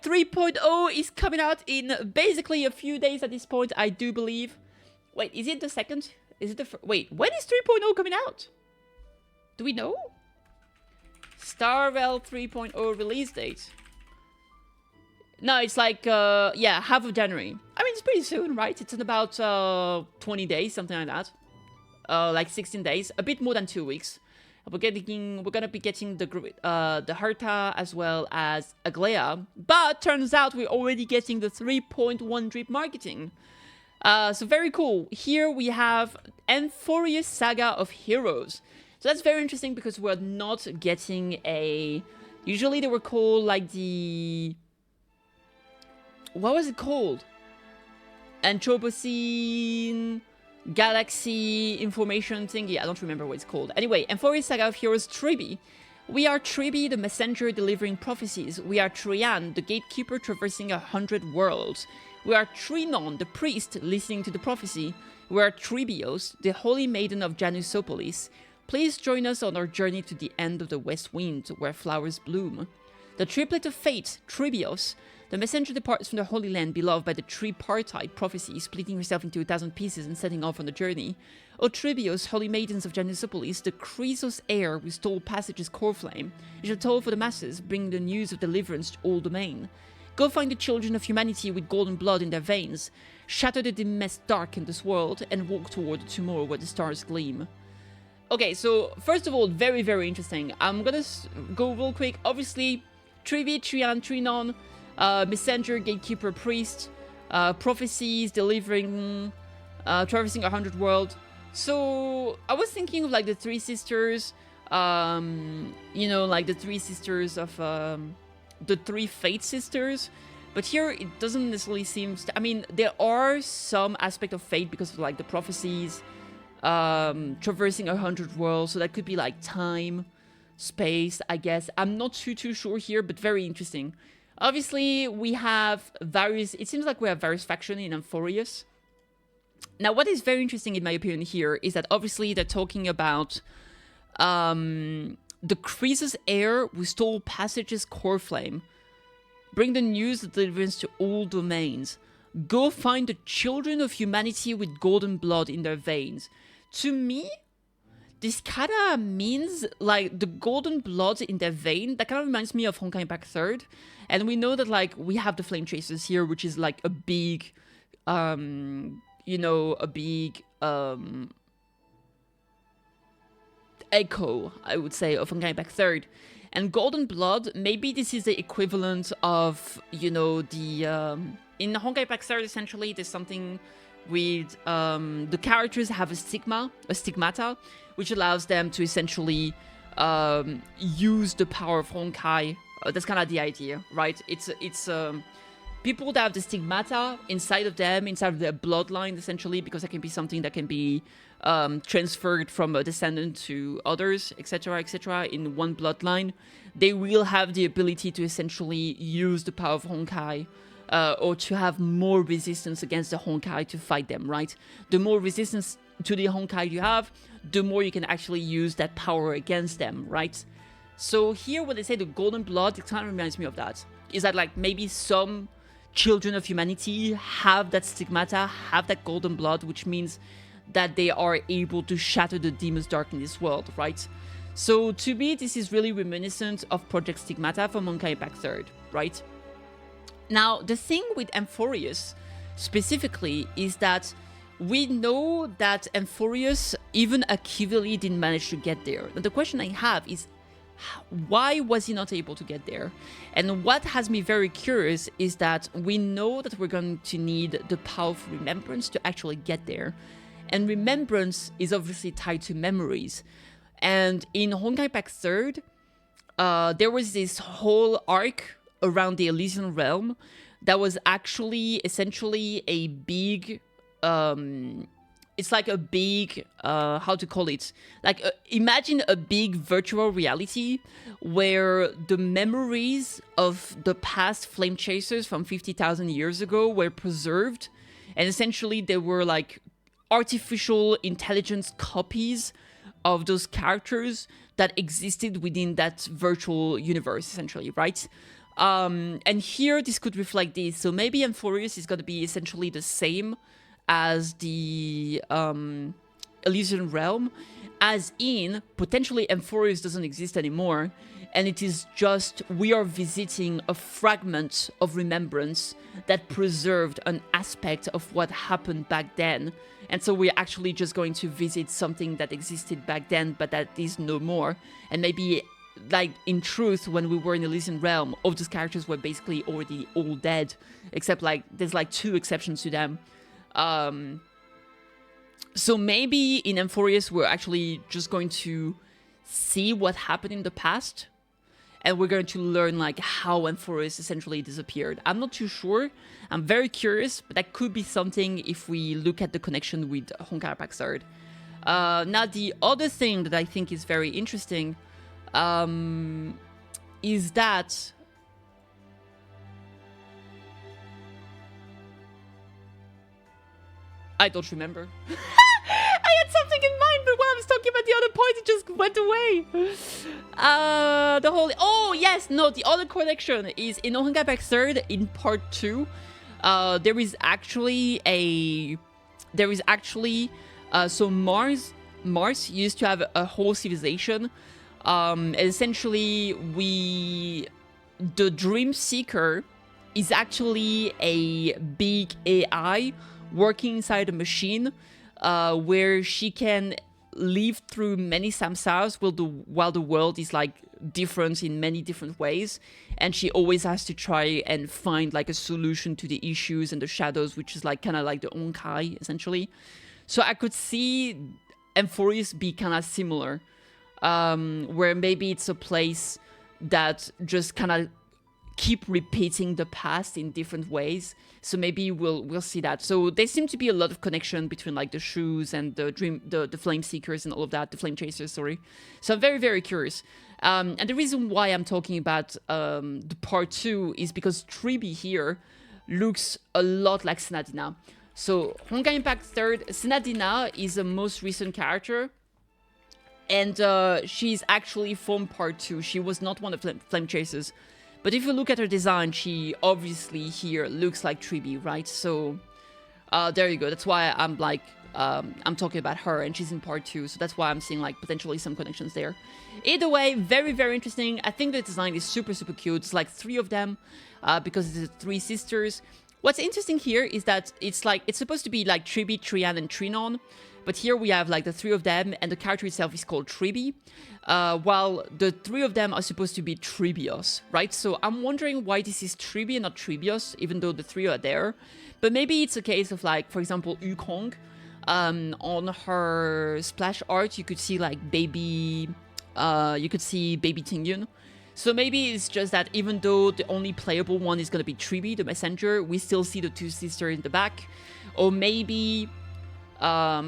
3.0 is coming out in basically a few days at this point, I do believe. Wait, is it the second? Is it the wait, when is 3.0 coming out? Do we know? Starvel 3.0 release date. No, it's like, yeah, half of January. I mean, it's pretty soon, right? It's in about 20 days, something like that. Like 16 days, a bit more than 2 weeks. We're gonna be getting the Herta as well as Aglea, but turns out we're already getting the 3.1 drip marketing. So very cool. Here we have Amphoreus Saga of Heroes. So that's very interesting because we're not getting a. Usually they were called like the. What was it called? Anthropocene Galaxy Information thingy. I don't remember what it's called. Anyway, Amphoreus Saga of Heroes Tribbie. We are Tribbie, the messenger delivering prophecies. We are Trian, the gatekeeper traversing 100 worlds. We are Trinon, the priest listening to the prophecy. We are Tribios, the holy maiden of Janusopolis. Please join us on our journey to the end of the west wind, where flowers bloom. The triplet of fate, Tribios. The messenger departs from the Holy Land, beloved by the tripartite prophecy, splitting herself into 1,000 pieces and setting off on the journey. O Tribios, holy maidens of Janusopolis, the Chrysos heir who stole passage's core flame. You shall toll for the masses, bring the news of deliverance to all domain. Go find the children of humanity with golden blood in their veins. Shatter the dim mist dark in this world, and walk toward the tomorrow where the stars gleam. Okay, so first of all, very, very interesting. I'm gonna go real quick. Obviously, Tribbie, Trian, Trinon, messenger, gatekeeper, priest, prophecies, delivering, traversing 100 world. So I was thinking of like the three sisters, you know, like the three sisters of the three fate sisters. But here it doesn't necessarily seem. I mean, there are some aspect of fate because of like the prophecies, traversing 100 worlds. So that could be like time, space, I guess. I'm not too sure here, but very interesting. Obviously, we have various. It seems like we have various factions in Amphoreus. Now, what is very interesting in my opinion here is that obviously they're talking about the Chrysos heir who stole passage's core flame. Bring the news of deliverance to all domains. Go find the children of humanity with golden blood in their veins. To me, this kind of means like the golden blood in their vein. That kind of reminds me of Honkai Impact 3rd. And we know that like we have the Flame Chasers here, which is like a big, you know, a big echo, I would say, of Honkai Impact 3rd. And Golden Blood, maybe this is the equivalent of, you know, the... in Honkai Impact 3rd, essentially, there's something with... the characters have a stigmata, which allows them to essentially use the power of Honkai. That's kind of the idea, right? It's people that have the stigmata inside of them, inside of their bloodline, essentially, because that can be something that can be transferred from a descendant to others, etc., etc., in one bloodline. They will have the ability to essentially use the power of Honkai, or to have more resistance against the Honkai to fight them, right? The more resistance to the Honkai you have, the more you can actually use that power against them, right? So here when they say the golden blood, it kind of reminds me of that. Is that like maybe some children of humanity have that stigmata, have that golden blood, which means that they are able to shatter the demons dark in this world, right? So to me, this is really reminiscent of Project Stigmata from Honkai Impact 3rd, right? Now, the thing with Amphoreus specifically is that we know that Amphoreus, even Akivili, didn't manage to get there. And the question I have is, why was he not able to get there? And what has me very curious is that we know that we're going to need the powerful remembrance to actually get there. And remembrance is obviously tied to memories. And in Honkai Impact 3rd, there was this whole arc around the Elysian Realm that was actually essentially a big... it's like a big, how to call it? Like, imagine a big virtual reality where the memories of the past flame chasers from 50,000 years ago were preserved. And essentially they were like artificial intelligence copies of those characters that existed within that virtual universe, essentially, right? And here, this could reflect this. So maybe Amphoreus is going to be essentially the same as the Elysian Realm, as in, potentially Amphoreus doesn't exist anymore, and it is just, we are visiting a fragment of remembrance that preserved an aspect of what happened back then. And so we're actually just going to visit something that existed back then, but that is no more. And maybe, like, in truth, when we were in Elysian Realm, all those characters were basically already all dead, except, like, there's, like, 2 exceptions to them. So maybe in Amphoreus, we're actually just going to see what happened in the past, and we're going to learn, like, how Amphoreus essentially disappeared. I'm not too sure. I'm very curious, but that could be something if we look at the connection with Honkai Impact 3rd. Now, the other thing that I think is very interesting is that I don't remember. I had something in mind, but while I was talking about the other point, it just went away. Oh, yes, no, the other connection is in Honkai Impact 3rd, in part 2, there is actually so Mars used to have a whole civilization. Essentially, the Dream Seeker is actually a big AI working inside a machine, where she can live through many samsaras while the world is, like, different in many different ways, and she always has to try and find, like, a solution to the issues and the shadows, which is, like, kind of like the Honkai, essentially. So I could see Amphoreus be kind of similar, where maybe it's a place that just kind of keep repeating the past in different ways. So maybe we'll see that. So there seem to be a lot of connection between, like, the shoes and the flame seekers and all of that, the flame chasers, sorry. So I'm very, very curious. And the reason why I'm talking about the part 2 is because Tribbie here looks a lot like Senadina. So Honkai Impact 3rd, Senadina is the most recent character, and she's actually from part 2. She was not one of the flame chasers. But if you look at her design, she obviously here looks like Tribbie, right? So there you go. That's why I'm like, I'm talking about her, and she's in part 2. So that's why I'm seeing, like, potentially some connections there. Either way, very, very interesting. I think the design is super, super cute. It's like 3 of them because it's 3 sisters. What's interesting here is that it's supposed to be like Tribbie, Trian, and Trinon. But here we have, like, the 3 of them, and the character itself is called Tribbie, while the 3 of them are supposed to be Tribios, right? So I'm wondering why this is Tribbie and not Tribios, even though the 3 are there. But maybe it's a case of, like, for example, Yukong. On her splash art, you could see, like, baby Tingyun. So maybe it's just that even though the only playable one is going to be Tribbie, the messenger, we still see the 2 sisters in the back. Or maybe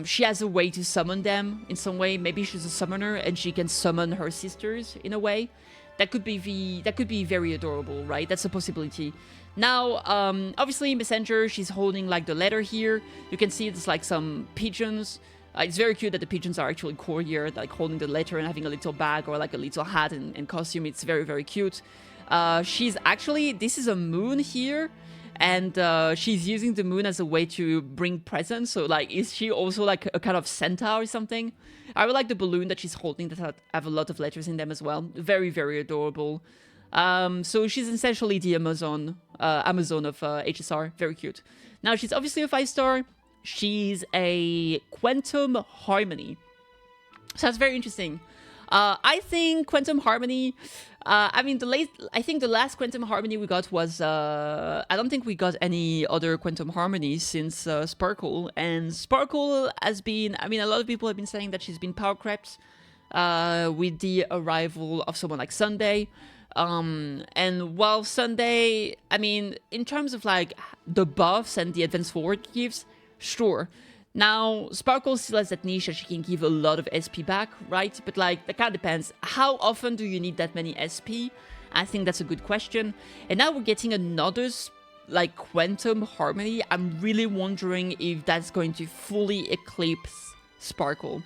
she has a way to summon them in some way. Maybe she's a summoner and she can summon her sisters in a way. That could be very adorable, right? That's a possibility. Now, obviously, messenger, she's holding, like, the letter here. You can see it's like some pigeons. It's very cute that the pigeons are actually core here, like holding the letter and having a little bag or like a little hat and costume. It's very, very cute. She's actually, this is a moon here, and she's using the moon as a way to bring presents. So, like, is she also like a kind of Santa or something? I would like the balloon that she's holding that have a lot of letters in them as well. Very, very adorable. So she's essentially the Amazon of HSR. Very cute. Now, she's obviously a 5-star. She's a Quantum Harmony. So that's very interesting. I think Quantum Harmony, I think the last Quantum Harmony we got was, I don't think we got any other Quantum Harmony since Sparkle. And Sparkle has been, a lot of people have been saying that she's been power crept with the arrival of someone like Sunday. And while Sunday, in terms of, like, the buffs and the advance forward gives, sure. Now, Sparkle still has that niche that she can give a lot of SP back, right? But, like, that kind of depends. How often do you need that many SP? I think that's a good question. And now we're getting another, like, Quantum Harmony. I'm really wondering if that's going to fully eclipse Sparkle.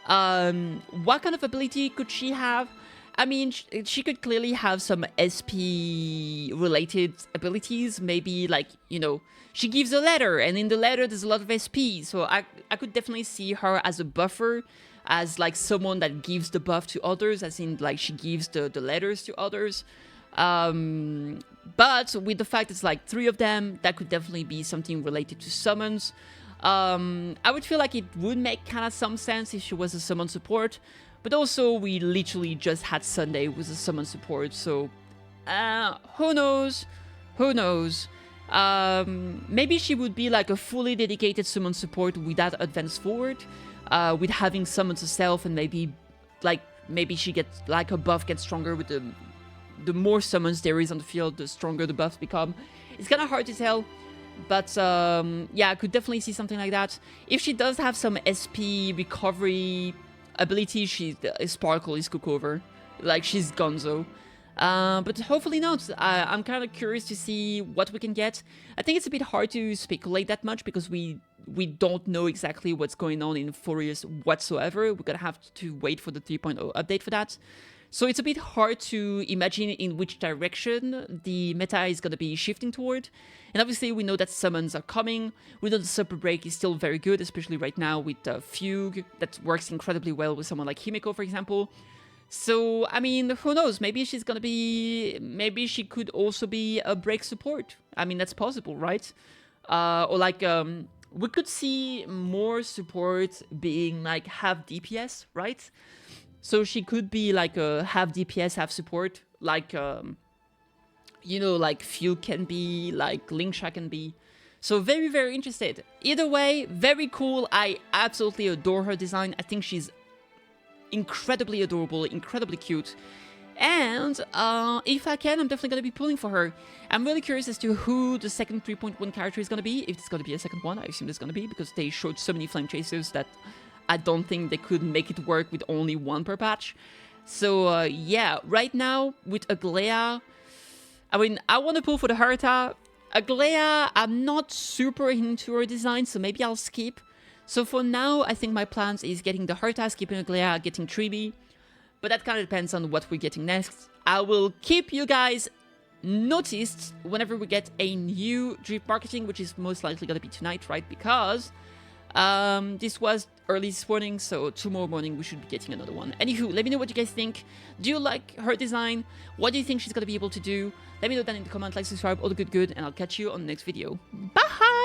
What kind of ability could she have? I mean, she could clearly have some SP-related abilities. Maybe, like, you know, she gives a letter, and in the letter there's a lot of SP. So I could definitely see her as a buffer, as, like, someone that gives the buff to others, as in, like, she gives the letters to others. But with the fact it's, like, 3 of them, that could definitely be something related to summons. I would feel like it would make kind of some sense if she was a summon support. But also, we literally just had Sunday with a summon support, so who knows? Who knows? Maybe she would be like a fully dedicated summon support with that advance forward, with having summons herself, and maybe she gets, like, her buff gets stronger with the more summons there is on the field, the stronger the buffs become. It's kind of hard to tell. But yeah, I could definitely see something like that. If she does have some SP recovery ability, Sparkle is cook over. Like, she's gonzo. But hopefully not. I'm kind of curious to see what we can get. I think it's a bit hard to speculate that much because we don't know exactly what's going on in Amphoreus whatsoever. We're gonna have to wait for the 3.0 update for that. So it's a bit hard to imagine in which direction the meta is going to be shifting toward. And obviously we know that summons are coming. We know the Super Break is still very good, especially right now with Fugue. That works incredibly well with someone like Himeko, for example. So, I mean, who knows? Maybe she's going to be... Maybe she could also be a break support. I mean, that's possible, right? Or like... we could see more support being like half DPS, right? So she could be like a half DPS, half support, like, you know, like Fugue can be, like Lingsha can be. So very, very interested. Either way, very cool. I absolutely adore her design. I think she's incredibly adorable, incredibly cute. And if I can, I'm definitely going to be pulling for her. I'm really curious as to who the second 3.1 character is going to be. If it's going to be a second one, I assume it's going to be, because they showed so many flame chasers that I don't think they could make it work with only one per patch. So yeah, right now with Aglea, I mean, I want to pull for the Herta. Aglea, I'm not super into her design, so maybe I'll skip. So for now, I think my plans is getting the Herta, skipping Aglea, getting Tribbie. But that kind of depends on what we're getting next. I will keep you guys noticed whenever we get a new drip marketing, which is most likely going to be tonight, right? Because this was early this morning, so tomorrow morning we should be getting another one. Anywho, let me know what you guys think. Do you like her design? What do you think she's going to be able to do? Let me know down in the comment, like, subscribe, all the good, and I'll catch you on the next video. Bye!